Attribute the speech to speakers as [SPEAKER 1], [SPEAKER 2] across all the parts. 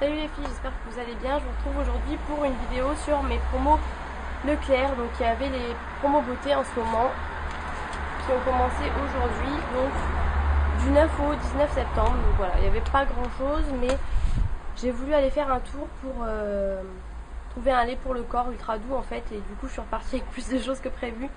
[SPEAKER 1] Salut les filles, j'espère que vous allez bien. Je vous retrouve aujourd'hui pour une vidéo sur mes promos Leclerc. Donc il y avait les promos beauté en ce moment qui ont commencé aujourd'hui, donc du 9 au 19 septembre. Donc voilà, il n'y avait pas grand chose, mais j'ai voulu aller faire un tour pour trouver un lait pour le corps ultra doux en fait. Et du coup je suis repartie avec plus de choses que prévu.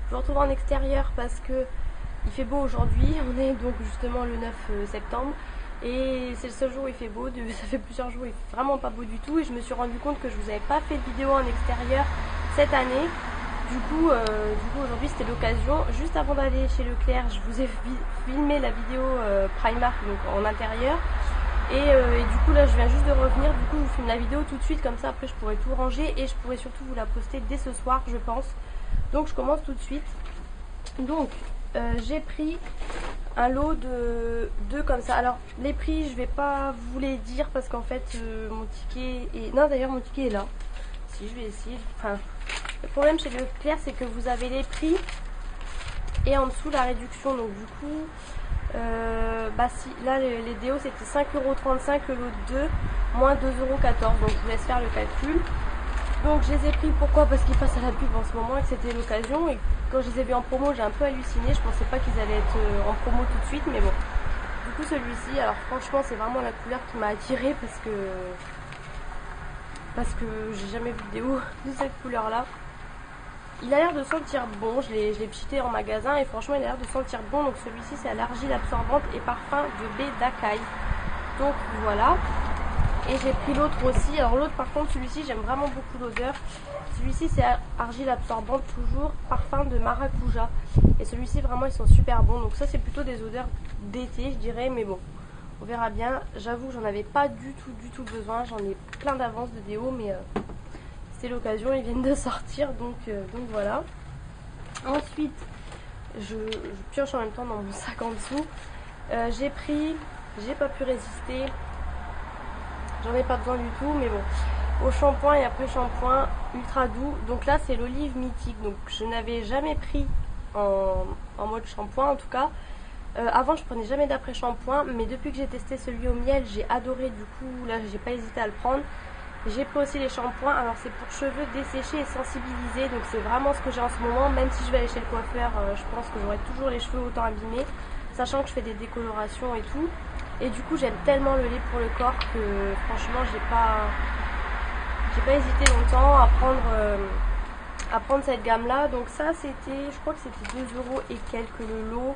[SPEAKER 1] Je vous retrouve en extérieur parce que il fait beau aujourd'hui. On est donc justement le 9 septembre. Et c'est le seul jour où il fait beau, ça fait plusieurs jours où il fait vraiment pas beau du tout. Et je me suis rendu compte que je vous avais pas fait de vidéo en extérieur cette année. Du coup aujourd'hui c'était l'occasion. Juste avant d'aller chez Leclerc, je vous ai filmé la vidéo Primark donc en intérieur. Et du coup là je viens juste de revenir. Du coup je vous filme la vidéo tout de suite, comme ça après je pourrai tout ranger. Et je pourrai surtout vous la poster dès ce soir je pense. Donc je commence tout de suite. Donc j'ai pris un lot de deux comme ça. Alors les prix je vais pas vous les dire parce qu'en fait mon ticket est... Non d'ailleurs mon ticket est là. Si je vais essayer. Enfin, le problème chez Leclerc c'est que vous avez les prix et en dessous la réduction. Donc du coup si là les déos c'était 5,35€ le lot de 2 moins 2,14€. Donc je vous laisse faire le calcul. Donc je les ai pris, pourquoi? Parce qu'ils passent à la pub en ce moment et que c'était l'occasion. Et quand je les ai vus en promo j'ai un peu halluciné. Je pensais pas qu'ils allaient être en promo tout de suite, mais bon. Du coup celui-ci, alors franchement c'est vraiment la couleur qui m'a attirée parce que j'ai jamais vu de vidéo de cette couleur là. Il a l'air de sentir bon, je l'ai pchité en magasin et franchement il a l'air de sentir bon. Donc celui-ci c'est à l'argile absorbante et parfum de baie d'Akai. Donc voilà. Et j'ai pris l'autre aussi. Alors l'autre par contre celui-ci j'aime vraiment beaucoup l'odeur. Celui-ci c'est argile absorbante toujours, parfum de maracuja. Et celui-ci vraiment ils sont super bons. Donc ça c'est plutôt des odeurs d'été je dirais. Mais bon on verra bien. J'avoue que j'en avais pas du tout besoin. J'en ai plein d'avance de déo. Mais c'est l'occasion, ils viennent de sortir. Donc voilà. Ensuite je pioche en même temps dans mon sac en dessous. J'ai pris, j'ai pas pu résister. J'en ai pas besoin du tout, mais bon. Au shampoing et après shampoing ultra doux. Donc là c'est l'olive mythique. Donc je n'avais jamais pris en mode shampoing en tout cas. Avant je prenais jamais d'après shampoing, mais depuis que j'ai testé celui au miel j'ai adoré. Du coup là j'ai pas hésité à le prendre. J'ai pris aussi les shampoings. Alors c'est pour cheveux desséchés et sensibilisés. Donc c'est vraiment ce que j'ai en ce moment. Même si je vais aller chez le coiffeur, je pense que j'aurai toujours les cheveux autant abîmés. Sachant que je fais des décolorations et tout. Et du coup j'aime tellement le lait pour le corps que franchement j'ai pas hésité longtemps à prendre cette gamme là. Donc ça c'était, je crois que c'était 2€ et quelques le lot.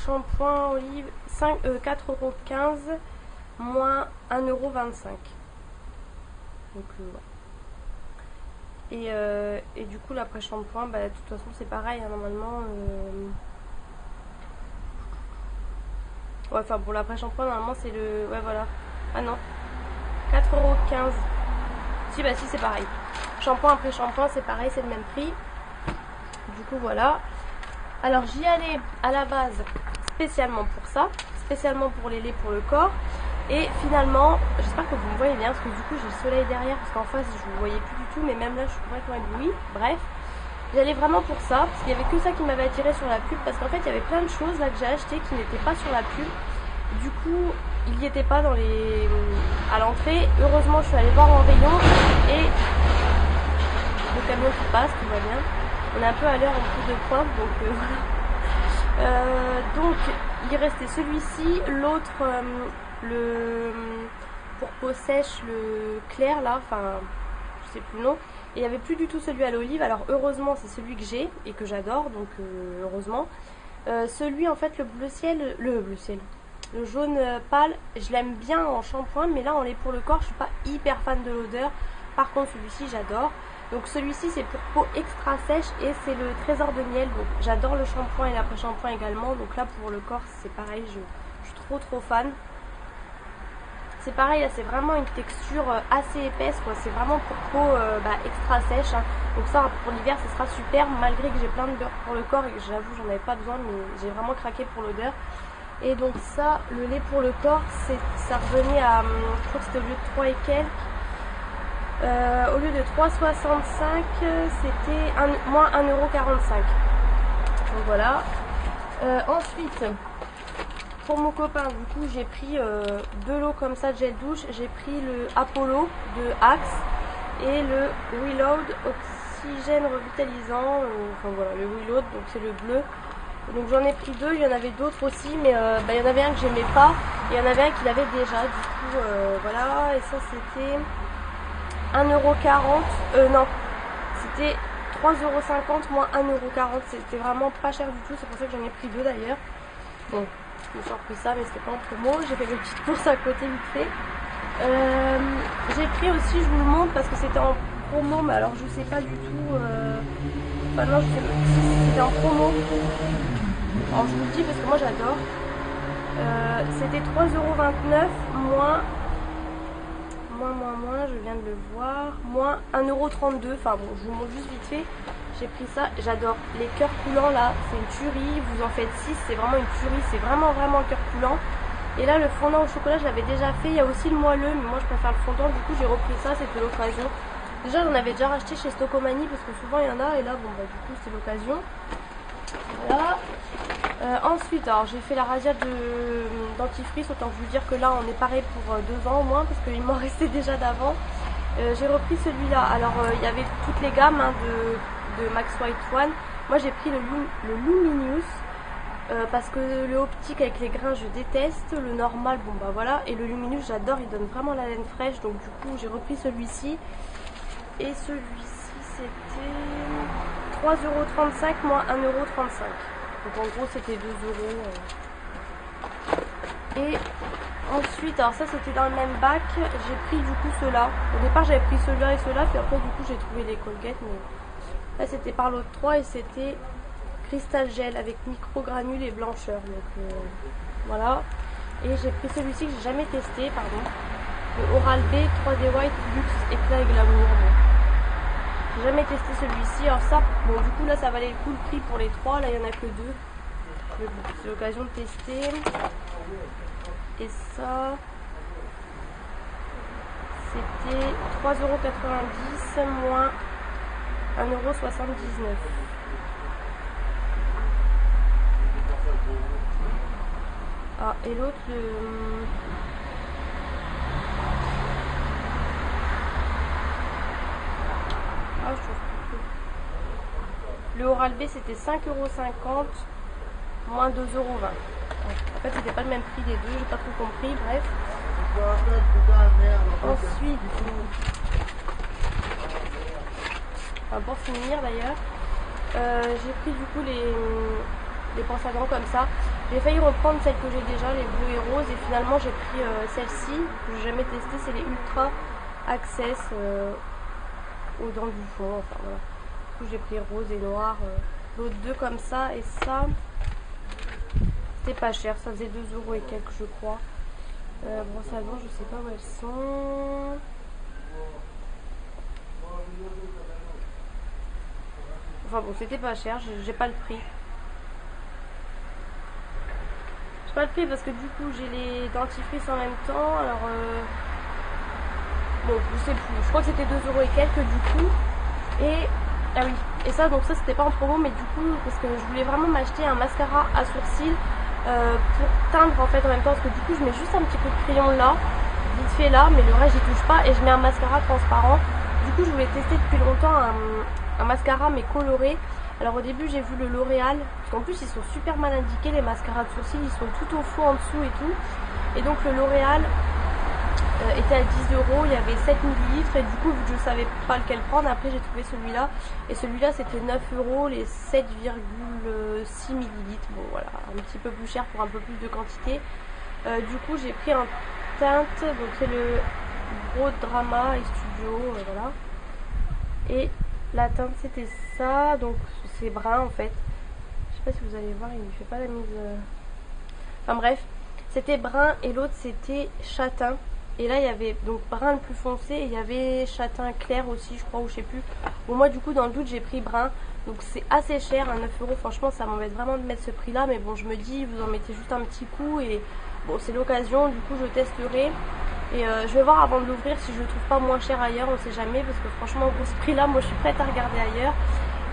[SPEAKER 1] Shampoing olive 4,15€ moins 1,25€. Donc ouais. Et du coup l'après shampoing de toute façon c'est pareil hein, normalement ouais, enfin pour l'après shampoing normalement c'est le... Ouais voilà. Ah non. 4,15€. Si si c'est pareil. Shampoing après shampoing c'est pareil, c'est le même prix. Du coup voilà. Alors j'y allais à la base spécialement pour ça. Spécialement pour les laits pour le corps. Et finalement, j'espère que vous me voyez bien parce que du coup j'ai le soleil derrière. Parce qu'en face je vous voyais plus du tout. Mais même là je suis complètement éblouie. Bref. J'allais vraiment pour ça, parce qu'il n'y avait que ça qui m'avait attiré sur la pub, parce qu'en fait il y avait plein de choses là que j'ai acheté qui n'étaient pas sur la pub. Du coup, il n'y était pas à l'entrée. Heureusement, je suis allée voir en rayon et le camion qui passe, tout va bien. On est un peu à l'heure en plus de pointe, donc voilà. Donc, il restait celui-ci, l'autre, pour peau sèche, le clair là, enfin, je sais plus le nom. Et il n'y avait plus du tout celui à l'olive. Alors heureusement c'est celui que j'ai et que j'adore. Donc heureusement. Celui en fait le jaune pâle, je l'aime bien en shampoing. Mais là en lait pour le corps je suis pas hyper fan de l'odeur. Par contre celui-ci j'adore. Donc celui-ci c'est pour peau extra sèche et c'est le trésor de miel. Donc j'adore le shampoing et l'après shampoing également. Donc là pour le corps c'est pareil, je suis trop fan. C'est pareil, là c'est vraiment une texture assez épaisse quoi. C'est vraiment pour peau extra sèche hein. Donc ça pour l'hiver ce sera super. Malgré que j'ai plein de beurre pour le corps et que j'avoue j'en avais pas besoin, mais j'ai vraiment craqué pour l'odeur. Et donc ça, le lait pour le corps, ça revenait à, je crois que c'était au lieu de 3 et quelques, au lieu de 3,65 c'était moins 1,45€. Donc voilà. Ensuite pour mon copain, du coup, j'ai pris 2 lots comme ça de gel douche. J'ai pris le Apollo de Axe et le Reload Oxygène Revitalisant. Enfin voilà, le Reload, donc c'est le bleu. Donc j'en ai pris 2, il y en avait d'autres aussi, mais il y en avait un que j'aimais pas, et il y en avait un qu'il avait déjà, du coup voilà, et ça c'était 1,40€, non, c'était 3,50€ moins 1,40€, c'était vraiment pas cher du tout, c'est pour ça que j'en ai pris 2 d'ailleurs. Bon, je me suis repris ça, mais c'était pas en promo, j'ai fait mes petites courses à côté vite fait. J'ai pris aussi, je vous le montre parce que c'était en promo, mais alors je sais pas du tout, enfin non, je sais pas si c'était en promo. Alors je vous le dis parce que moi j'adore. C'était 3,29€ moins, je viens de le voir, moins 1,32€. Enfin bon, je vous montre juste vite fait. J'ai pris ça, j'adore. Les cœurs coulants là, c'est une tuerie. Vous en faites 6, c'est vraiment une tuerie. C'est vraiment un cœur coulant. Et là, le fondant au chocolat, je l'avais déjà fait. Il y a aussi le moelleux, mais moi je préfère le fondant. Du coup, j'ai repris ça, c'était l'occasion. Déjà, j'en avais déjà racheté chez Stocomanie parce que souvent il y en a. Et là, bon, bah du coup, c'est l'occasion. Voilà. Ensuite, alors j'ai fait la rasière de dentifrice, autant vous dire que là on est pareil pour 2 ans au moins parce qu'il m'en restait déjà d'avant. J'ai repris celui-là, alors il y avait toutes les gammes hein, de Max White One. Moi j'ai pris le Luminous parce que le optique avec les grains je déteste, le normal bon bah voilà, et le Luminous j'adore, il donne vraiment la laine fraîche, donc du coup j'ai repris celui-ci. Et celui-ci c'était 3,35€ moins 1,35€. Donc en gros c'était 2€. Et ensuite, alors ça c'était dans le même bac, j'ai pris du coup ceux-là. Au départ j'avais pris ceux-là et ceux-là, puis après du coup j'ai trouvé les Colgate. Mais là c'était par l'autre 3 et c'était Crystal Gel avec micro-granules et blancheur. Donc voilà. Et j'ai pris celui-ci que j'ai jamais testé, pardon. Le Oral B 3D White Luxe Éclat et Glamour. J'ai jamais testé celui-ci. Alors ça, bon du coup là ça valait le coup le prix pour les 3, là il n'y en a que 2. Mais bon, c'est l'occasion de tester. Et ça, c'était 3,90€ moins 1,79€. Ah, et l'autre, ah, je trouve le Oral B c'était 5,50€ moins 2,20€. En fait c'était pas le même prix des deux, j'ai pas trop compris, bref. Ensuite, enfin, pour finir d'ailleurs, j'ai pris du coup les pinces à dents comme ça. J'ai failli reprendre celles que j'ai déjà, les bleus et roses, et finalement j'ai pris celle-ci, que j'ai jamais testé, c'est les Ultra Access aux dents du fond, enfin voilà. Du coup j'ai pris rose et noir, l'autre 2 comme ça, et ça c'était pas cher, ça faisait 2€ et quelques je crois. Brosses à dents, je sais pas où elles sont. Enfin bon, c'était pas cher, j'ai pas le prix. J'ai pas le prix parce que du coup j'ai les dentifrices en même temps, alors bon, je sais plus, je crois que c'était 2€ et quelques du coup. Et ah oui, et ça donc ça c'était pas en promo, mais du coup parce que je voulais vraiment m'acheter un mascara à sourcils pour teindre en fait en même temps, parce que du coup je mets juste un petit peu de crayon là, vite fait là, mais le reste j'y touche pas, et je mets un mascara transparent. Du coup je voulais tester depuis longtemps un mascara mais coloré. Alors au début j'ai vu le L'Oréal, parce qu'en plus ils sont super mal indiqués les mascaras de sourcils, ils sont tout au fond en dessous et tout. Et donc le L'Oréal était à 10€, il y avait 7 ml, et du coup vu que je savais pas lequel prendre, après j'ai trouvé celui-là, et celui-là c'était 9€, les 7,6 ml. Bon voilà, un petit peu plus cher pour un peu plus de quantité. Du coup j'ai pris un teinte, donc c'est le Brow Drama et Studio, voilà. Et la teinte c'était ça, donc c'est brun en fait. Je sais pas si vous allez voir, il ne fait pas la mise. Enfin bref, c'était brun et l'autre c'était châtain. Et là il y avait donc brun le plus foncé et il y avait châtain clair aussi je crois, ou je sais plus. Bon moi du coup dans le doute j'ai pris brun. Donc c'est assez cher, à 9€, franchement ça m'embête vraiment de mettre ce prix là. Mais bon je me dis vous en mettez juste un petit coup et bon c'est l'occasion, du coup je testerai. Et je vais voir avant de l'ouvrir si je le trouve pas moins cher ailleurs, on sait jamais. Parce que franchement pour ce prix là moi je suis prête à regarder ailleurs.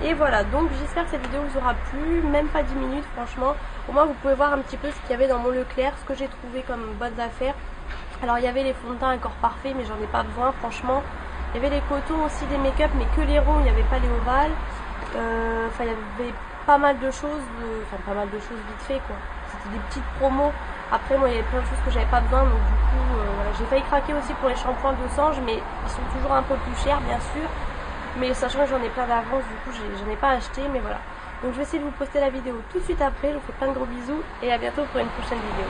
[SPEAKER 1] Et voilà, donc j'espère que cette vidéo vous aura plu, même pas 10 minutes franchement. Au moins vous pouvez voir un petit peu ce qu'il y avait dans mon Leclerc, ce que j'ai trouvé comme bonnes affaires. Alors il y avait les fonds de teint encore parfaits, mais j'en ai pas besoin franchement. Il y avait les cotons aussi, des make-up, mais que les ronds, il n'y avait pas les ovales. Enfin il y avait pas mal de choses, vite fait quoi. C'était des petites promos. Après moi il y avait plein de choses que j'avais pas besoin, donc du coup voilà. J'ai failli craquer aussi pour les shampoings de Sange, mais ils sont toujours un peu plus chers bien sûr. Mais sachant que j'en ai plein d'avance, du coup j'en ai pas acheté, mais voilà. Donc je vais essayer de vous poster la vidéo tout de suite après. Je vous fais plein de gros bisous et à bientôt pour une prochaine vidéo.